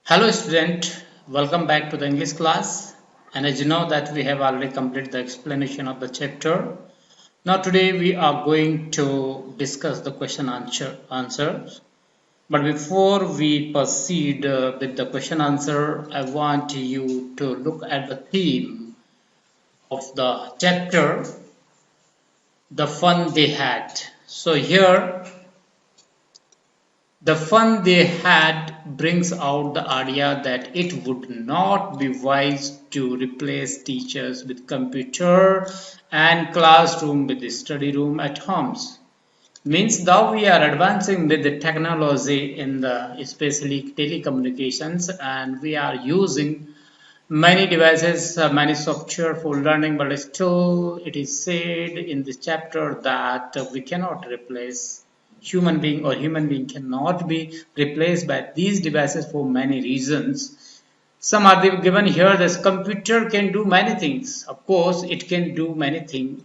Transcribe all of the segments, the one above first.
Hello student, welcome back to the English class. And as you know that we have already completed the explanation of the chapter. Now today we are going to discuss the question answers. But before we proceed with the question answer, I want you to look at the theme of the chapter, the fun they had. So here the fun they had brings out the idea that it would not be wise to replace teachers with computer and classroom with the study room at homes. Means though we are advancing with the technology in the especially telecommunications and we are using many devices, many software for learning, but still it is said in this chapter that we cannot replace human being or human being cannot be replaced by these devices for many reasons. Some are given here. This computer can do many things. Of course, it can do many things,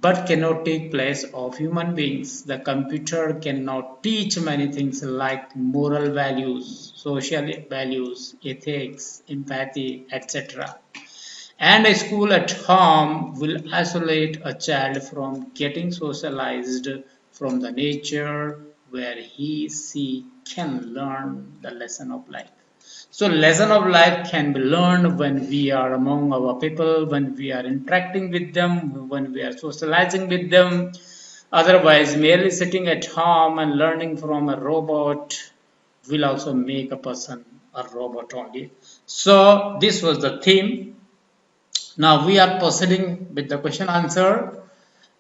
but cannot take place of human beings. The computer cannot teach many things like moral values, social values, ethics, empathy, etc. And a school at home will isolate a child from getting socialized from the nature where he can learn the lesson of life. So lesson of life can be learned when we are among our people, when we are interacting with them, when we are socializing with them. Otherwise, merely sitting at home and learning from a robot will also make a person a robot only. So this was the theme. Now we are proceeding with the question answer.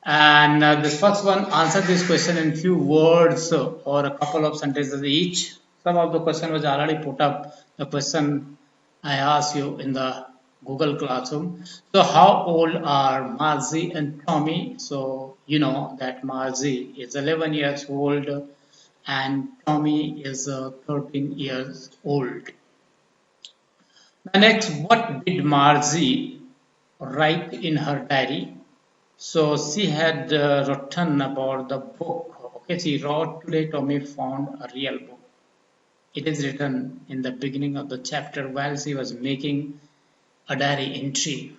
And this first one, answer this question in few words or a couple of sentences each. Some of the question was already put up. The question I asked you in the Google Classroom. So how old are Margie and Tommy? So you know that Margie is 11 years old and Tommy is 13 years old. The next, what did Margie write in her diary? So she had written about the book. Okay, she wrote, today Tommy found a real book. It is written in the beginning of the chapter while she was making a diary entry.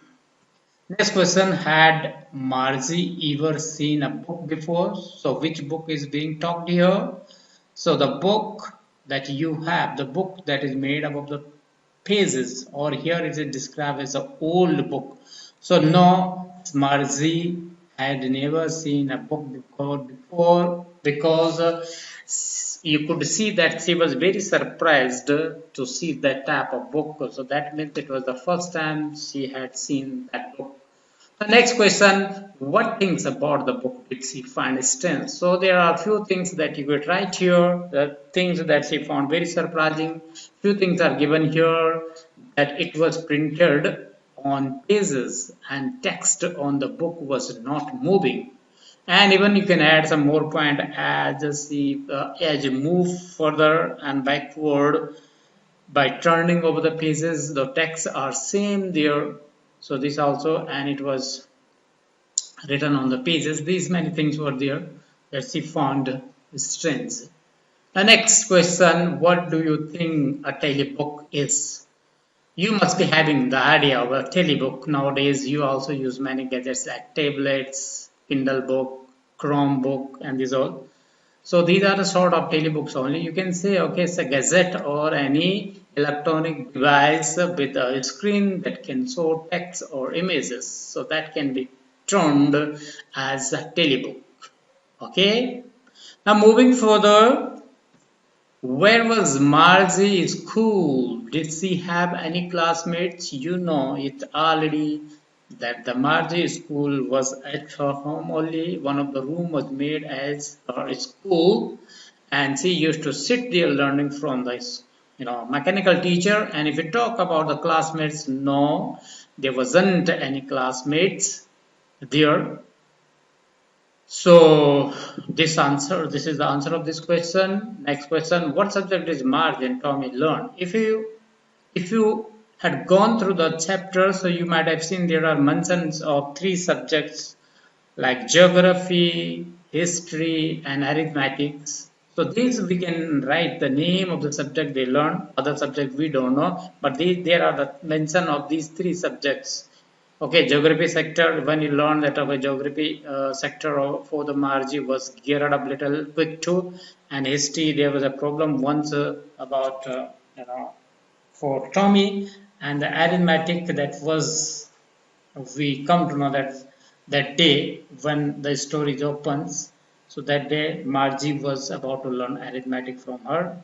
Next question, had Margie ever seen a book before? So which book is being talked here? So the book that you have, the book that is made up of the pages, or here is it described as an old book. So no, Margie had never seen a book before because you could see that she was very surprised to see that type of book. So that means it was the first time she had seen that book. The next question, what things about the book did she find strange? So there are a few things that you could write here, the things that she found very surprising. Few things are given here, that it was printed on pages and text on the book was not moving. And even you can add some more point as you move further and backward by turning over the pages, the texts are same there. So this also, and it was written on the pages. These many things were there that she found strange. The next question, what do you think a telebook is? You must be having the idea of a telebook. Nowadays, you also use many gadgets like tablets, Kindle book, Chromebook, and these all. So these are the sort of telebooks only. You can say, okay, it's a gazette or any electronic device with a screen that can show text or images. So that can be termed as a telebook. Okay. Now moving further, where was Margie school? Did she have any classmates? You know it already that the Margie school was at her home only. One of the room was made as her school, and she used to sit there learning from the mechanical teacher. And if you talk about the classmates, no, there wasn't any classmates there. So this is the answer of this question. Next question, what subject is Marge and Tommy learn? If you had gone through the chapter, so you might have seen there are mentions of three subjects like geography, history, and arithmetics. So this we can write the name of the subject they learn, other subject we don't know, but there are the mention of these three subjects. Okay, geography sector, when you learn that of a geography sector for the Margie was geared up little quick too, and history there was a problem once about you know for Tommy, and the arithmetic that was we come to know that that day when the story opens, so that day Margie was about to learn arithmetic from her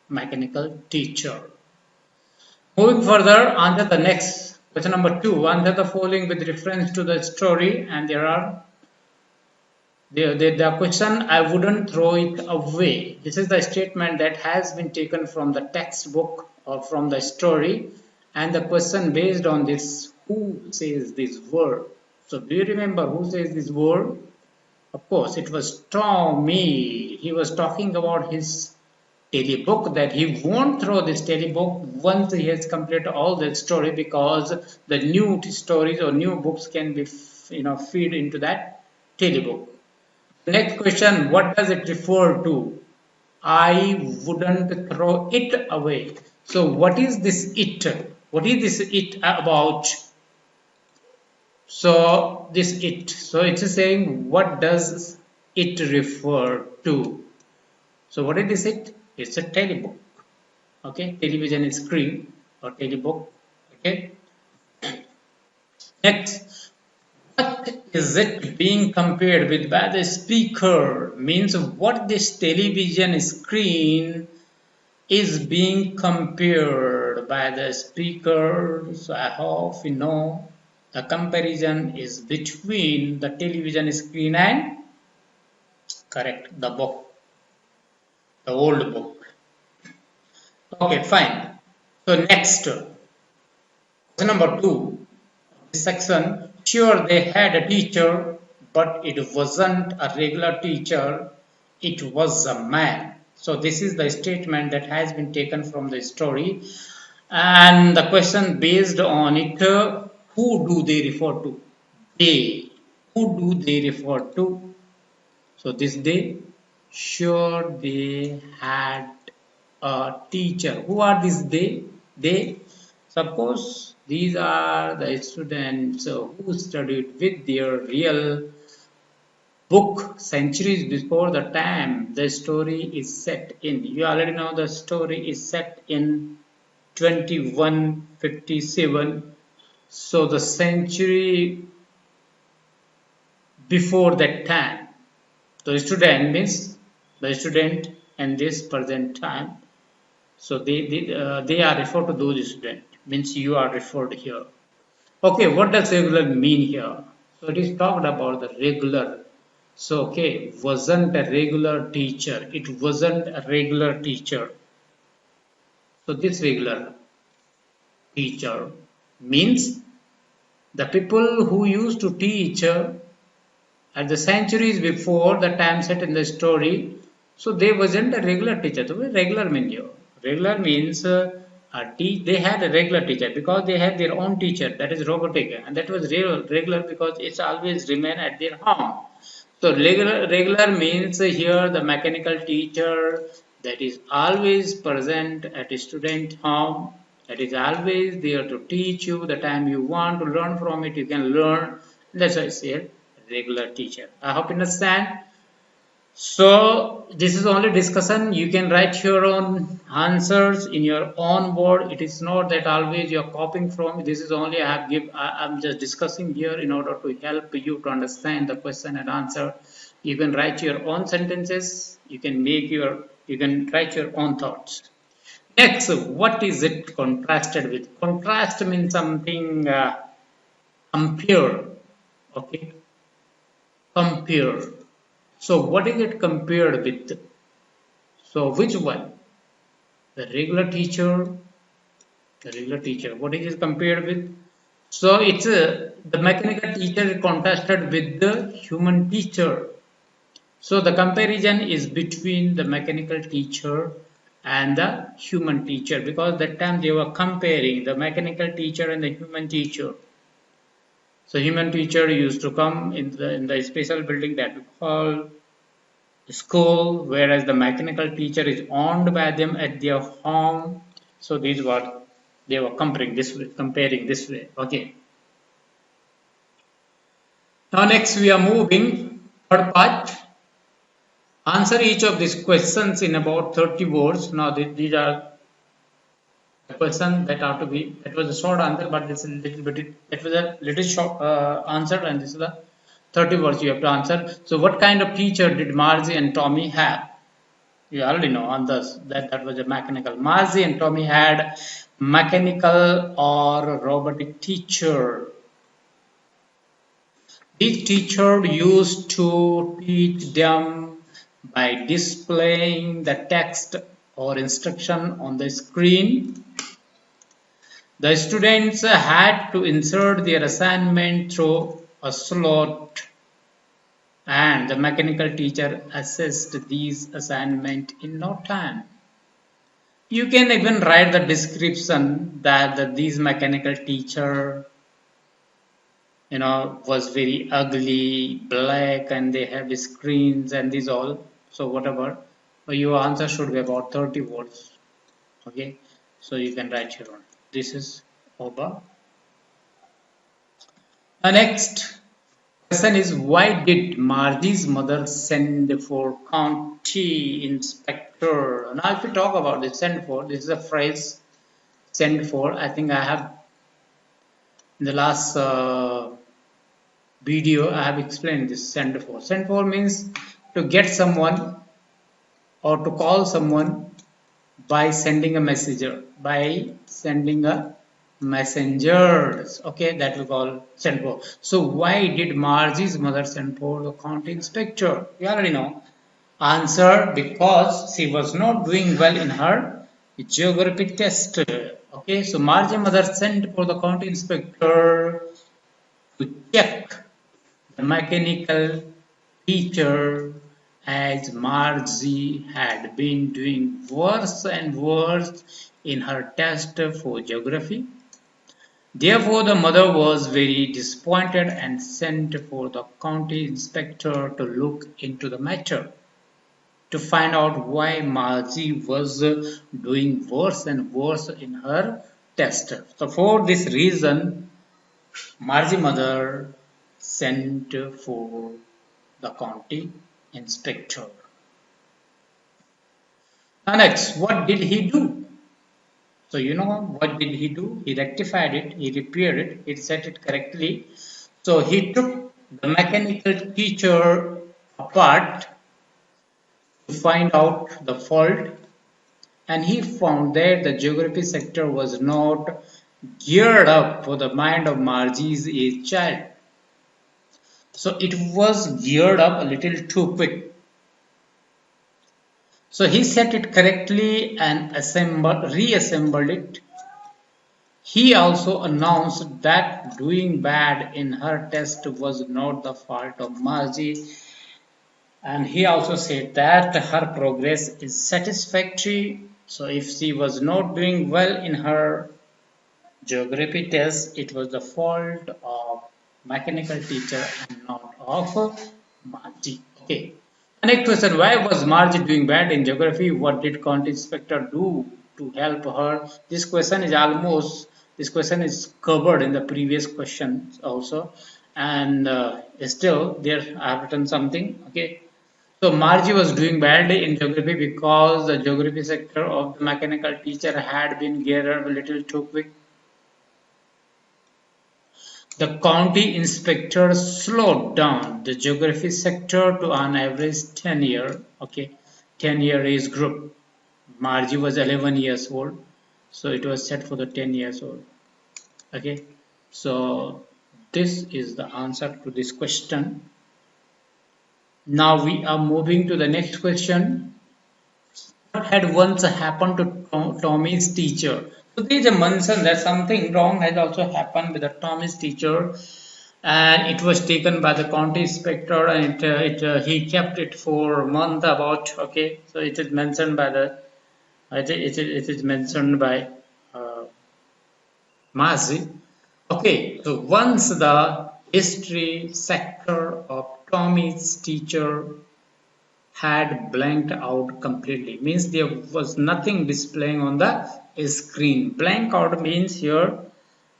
mechanical teacher. Moving further, answer the next question number 2. Answer the following with reference to the story, and there are the question I wouldn't throw it away. This is the statement that has been taken from the textbook or from the story, and the question based on this, who says this word? So do you remember who says this word? Of course, it was Tommy. He was talking about his daily book, that he won't throw this daily book once he has completed all the story, because the new stories or new books can be feed into that daily book. Next question, what does it refer to? I wouldn't throw it away. So what is this it? What is this it about? So this it. So it's saying what does it refer to? So what is this it? It's a telebook. Okay, television screen or telebook. Okay. Next, what is it being compared with by the speaker? Means what this television screen is being compared by the speaker. So I hope you know the comparison is between the television screen and correct the book, the old book. Okay, fine. So next, question number 2. This section, sure they had a teacher, but it wasn't a regular teacher, it was a man. So this is the statement that has been taken from the story, and the question based on it, who do they refer to? They. Who do they refer to? So this day, sure they had a teacher. Who are these they? They. Suppose these are the students who studied with their real book centuries before the time the story is set in. You already know the story is set in 2157. So the century before that time. The student means the student and this present time. So they are referred to those students. Means you are referred here. Okay, what does regular mean here? So it is talked about the regular. So okay, wasn't a regular teacher. It wasn't a regular teacher. So this regular teacher means the people who used to teach at the centuries before the time set in the story. So they wasn't a regular teacher. So regular means here. Regular means they had a regular teacher because they had their own teacher, that is robotic, and that was regular because it's always remain at their home. So regular means here the mechanical teacher that is always present at a student home, that is always there to teach you the time you want to learn from it, you can learn. That's why I say regular teacher. I hope you understand. So this is only discussion. You can write your own answers in your own word. It is not that always you are copying from. This is only I'm just discussing here in order to help you to understand the question and answer. You can write your own sentences. You can write your own thoughts. Next, what is it contrasted with? Contrast means something compare. Okay, compare. So what is it compared with? So which one? The regular teacher. The regular teacher. What is it compared with? So it's the mechanical teacher contrasted with the human teacher. So the comparison is between the mechanical teacher and the human teacher, because that time they were comparing the mechanical teacher and the human teacher. So human teacher used to come in the special building that we call school, whereas the mechanical teacher is owned by them at their home. So these were they were comparing this way. Okay. Now next we are moving third part. Answer each of these questions in about 30 words. Now these are the questions that are to be. That was a short answer, but this is a little bit. It was a little short answer, and this is the 30 words you have to answer. So what kind of teacher did Margie and Tommy have? You already know on this that was a mechanical. Margie and Tommy had mechanical or robotic teacher. This teacher used to teach them by displaying the text or instruction on the screen. The students had to insert their assignment through a slot, and the mechanical teacher assessed these assignments in no time. You can even write the description that these mechanical teacher was very ugly, black, and they have screens and these all. So whatever, but your answer should be about 30 words. Okay, so you can write here on. This is over. The next question is, why did Margie's mother send for county inspector? Now, if we talk about this send for, this is a phrase send for. I think I have in the last video I have explained this send for. Send for means to get someone or to call someone by sending a messenger. By sending a messengers. Okay, that we call send for. So why did Margie's mother send for the county inspector? You already know. Answer, because she was not doing well in her geography test. Okay, so Margie's mother sent for the county inspector to check the mechanical teacher, as Margie had been doing worse and worse in her test for geography. Therefore, the mother was very disappointed and sent for the county inspector to look into the matter to find out why Margie was doing worse and worse in her test. So, for this reason, Margie's mother sent for the county inspector. Now next, what did he do? So you know what did he do? He rectified it, he repaired it, he set it correctly. So he took the mechanical teacher apart to find out the fault, and he found that the geography sector was not geared up for the mind of Margie's age child. So it was geared up a little too quick. So he set it correctly and reassembled it. He also announced that doing bad in her test was not the fault of Margie, and he also said that her progress is satisfactory. So if she was not doing well in her geography test, it was the fault of mechanical teacher and not of Margie. Okay. Next question, why was Margie doing bad in geography? What did county inspector do to help her? This question is covered in the previous questions also, and still there I have written something. Okay, so Margie was doing badly in geography because the geography sector of the mechanical teacher had been geared up a little too quick. The county inspector slowed down the geography sector to an average 10-year, okay, 10-year age group. Margie was 11 years old, so it was set for the 10 years old. Okay, so this is the answer to this question. Now we are moving to the next question. What had once happened to Tommy's teacher? So there is a mention that something wrong has also happened with the Tommy's teacher, and it was taken by the county inspector, and he kept it for a month about. Okay, so it is mentioned by the it is mentioned by Margie. Okay, so once the history sector of Tommy's teacher had blanked out completely. Means there was nothing displaying on the screen. Blank out means here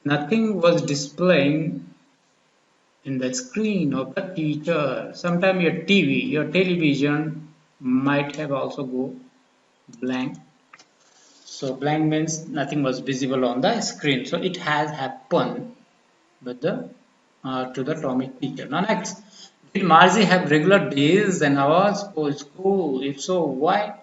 nothing was displaying in the screen of the teacher. Sometimes your TV, your television might have also go blank. So blank means nothing was visible on the screen. So it has happened with the to the Tommy teacher. Now next, did Margie have regular days and hours for school? If so, why?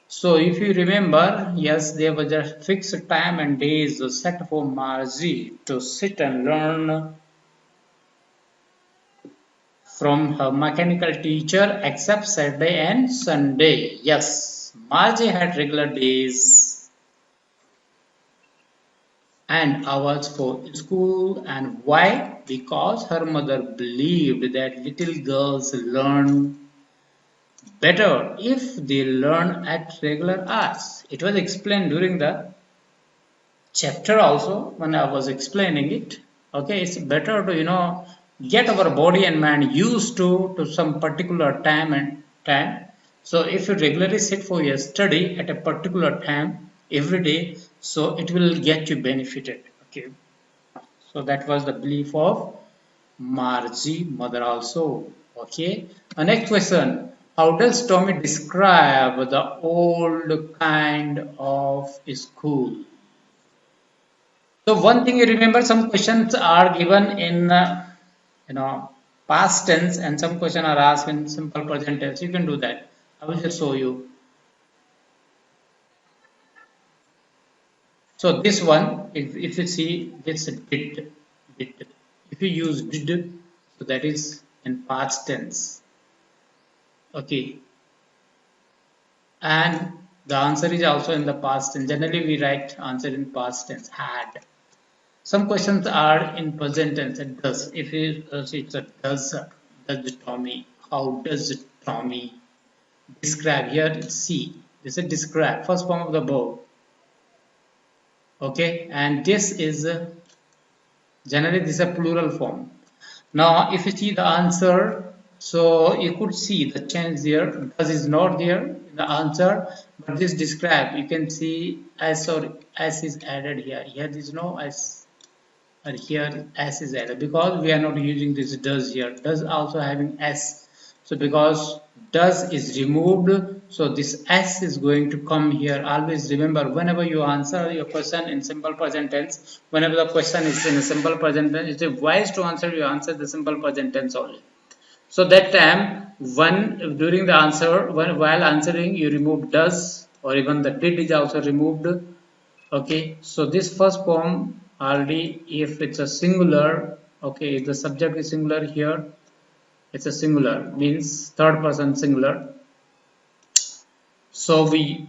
So if you remember, yes, there was a fixed time and days set for Margie to sit and learn from her mechanical teacher except Saturday and Sunday. Yes, Margie had regular days and hours for school. And why? Because her mother believed that little girls learn better if they learn at regular hours. It was explained during the chapter also when I was explaining it. Okay, it's better to get our body and mind used to some particular time. So if you regularly sit for your study at a particular time every day, so it will get you benefited. Okay, so that was the belief of Margie mother also. Okay, next question. How does Tommy describe the old kind of school? So one thing you remember, some questions are given in you know past tense, and some questions are asked in simple present tense. You can do that. I will just show you. So this one, if you see this did, if you use did, so that is in past tense. Okay, and the answer is also in the past tense. Generally, we write answer in past tense. Had. Some questions are in present tense. It does. If it's a does Tommy? How does Tommy describe? Here it's C. This is describe. First form of the verb. Okay, and this is generally this is a plural form. Now, if you see the answer, so you could see the change there. Does is not there in the answer, but this describe. You can see S or S is added here. Here there is no S. And here S is added because we are not using this does here. Does also having S. So because does is removed, so this S is going to come here. Always remember, whenever you answer your question in simple present tense, whenever the question is in a simple present tense, it is wise to answer, you answer the simple present tense only. So that time, when during the answer, while answering, you remove does, or even the did is also removed. Okay, so this first form already, if it's a singular, okay, if the subject is singular here, it's a singular, means third person singular. So we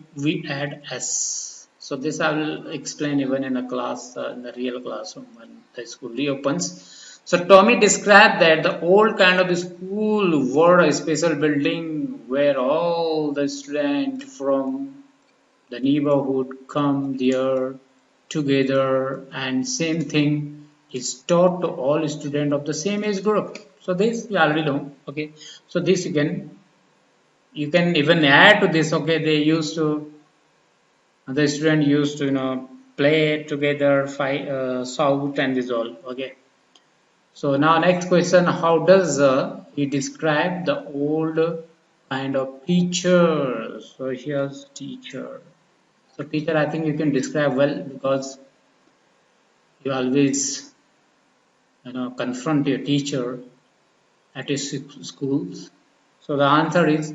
add S. So this I will explain even in a class, in the real classroom when the school reopens. So Tommy described that the old kind of school were a special building where all the students from the neighborhood come there together, and same thing is taught to all students of the same age group. So this we already know. Okay, so this you can even add to this. Okay, they used to, the student used to play together, fight, shout, and this all. Okay, so now next question, how does he describe the old kind of teacher? So here's teacher. So teacher, I think you can describe well because you always confront your teacher at his schools. So the answer is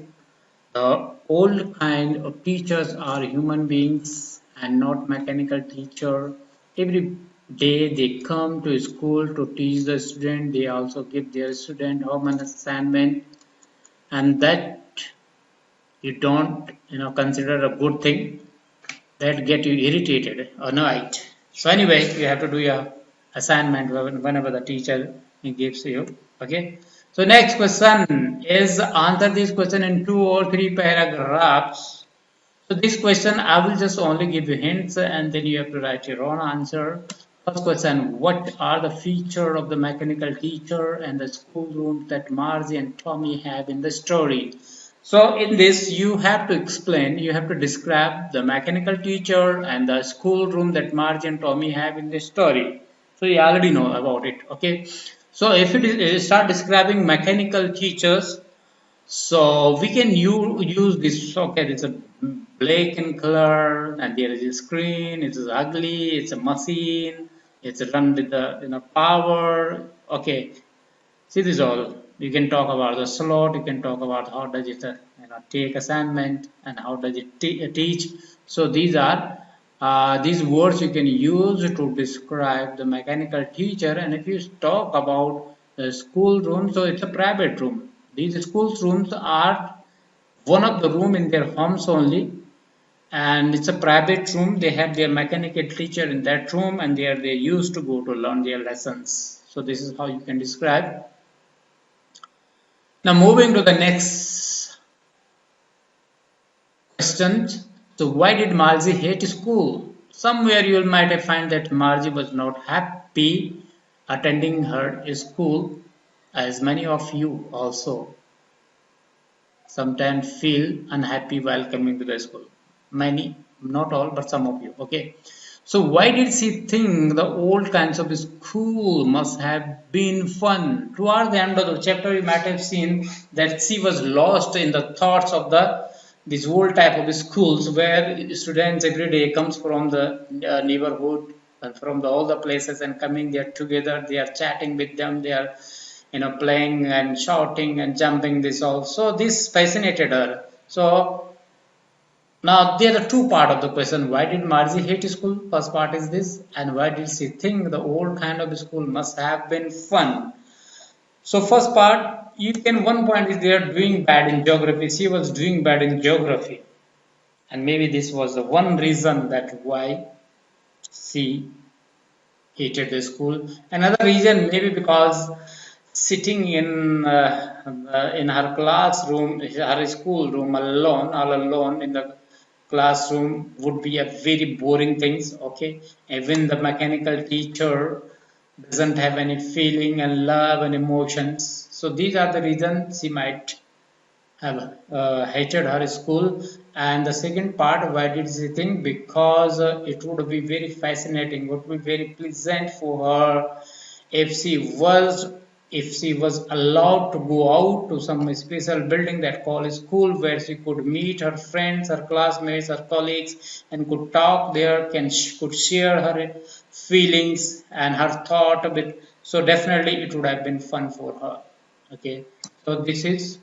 the old kind of teachers are human beings and not mechanical teacher. Every day they come to school to teach the student. They also give their student homework assignment, and that you don't consider a good thing. That get you irritated or annoyed. So anyway, you have to do your assignment whenever the teacher gives you. Okay. So next question is answer this question in 2 or 3 paragraphs. So this question I will just only give you hints and then you have to write your own answer. First question, what are the features of the mechanical teacher and the schoolroom that Margie and Tommy have in the story? So in this, you have to explain, you have to describe the mechanical teacher and the school room that Margie and Tommy have in the story. So you already know about it. Okay. So if you start describing mechanical teachers, so we can use this. Okay, it's a black in color, and there is a screen. It is ugly. It's a machine. It's run with the power. Okay, see this all. You can talk about the slot. You can talk about how does it take assignment and how does it teach. So these are these words you can use to describe the mechanical teacher. And if you talk about the school room, so it's a private room. These school rooms are one of the room in their homes only, and it's a private room. They have their mechanical teacher in that room, and they used to go to learn their lessons. So this is how you can describe. Now moving to the next question. So why did Margie hate school? Somewhere you might have found that Margie was not happy attending her school, as many of you also sometimes feel unhappy while coming to the school. Many, not all, but some of you. Okay. So why did she think the old kinds of school must have been fun? Toward the end of the chapter, you might have seen that she was lost in the thoughts of the this old type of schools where students every day comes from the neighborhood and from all the places and coming there together. They are chatting with them. They are playing and shouting and jumping. This also this fascinated her. So now there are two part of the question. Why did Margie hate school? First part is this, and why did she think the old kind of school must have been fun? So first part, you can one point is they are doing bad in geography. She was doing bad in geography, and maybe this was the one reason that why she hated the school. Another reason maybe because sitting in her classroom, her school room alone, all alone in the classroom would be a very boring things. Okay, even the mechanical teacher doesn't have any feeling and love and emotions. So these are the reasons she might have hated her school. And the second part, why did she think? Because it would be very fascinating, would be very pleasant for her if she was allowed to go out to some special building that called school, where she could meet her friends, her classmates, her colleagues, and could talk there, could share her feelings and her thought with. So definitely it would have been fun for her. Okay, so this is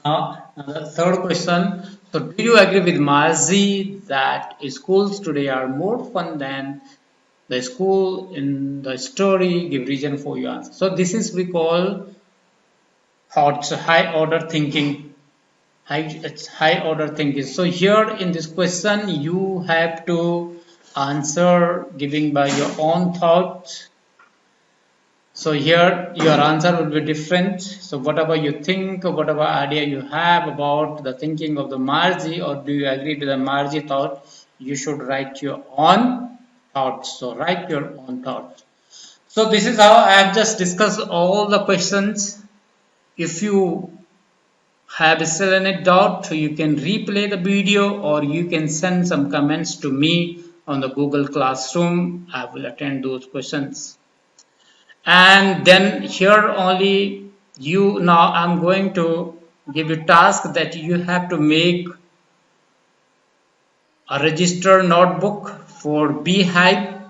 now, the third question. So, do you agree with Marzi that schools today are more fun than the school in the story? Give reason for your answer. So, this is we call high order thinking. It's high order thinking. So, here in this question, you have to answer giving by your own thoughts. So here your answer will be different. So whatever you think, whatever idea you have about the thinking of the Margie, or do you agree with the Margie thought, you should write your own thoughts. So write your own thoughts. So this is how I have just discussed all the questions. If you have still any doubt, you can replay the video or you can send some comments to me on the Google Classroom. I will attend those questions. And then here only you now I'm going to give you task that you have to make a register notebook for Beehive,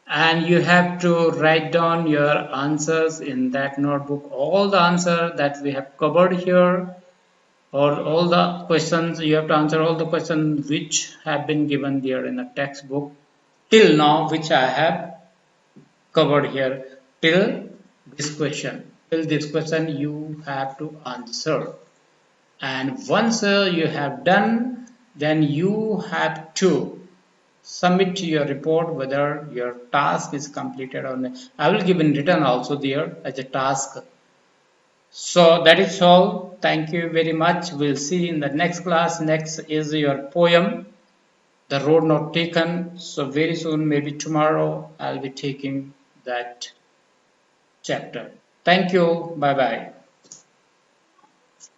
and you have to write down your answers in that notebook, all the answers that we have covered here, or all the questions. You have to answer all the questions which have been given there in the textbook till now, which I have covered here till this question. Till this question you have to answer, and once you have done, then you have to submit your report whether your task is completed or not. I will give in written also there as a task. So that is all. Thank you very much. We'll see in the next class. Next is your poem, The Road Not Taken. So very soon, maybe tomorrow, I'll be taking that chapter. Thank you. Bye bye.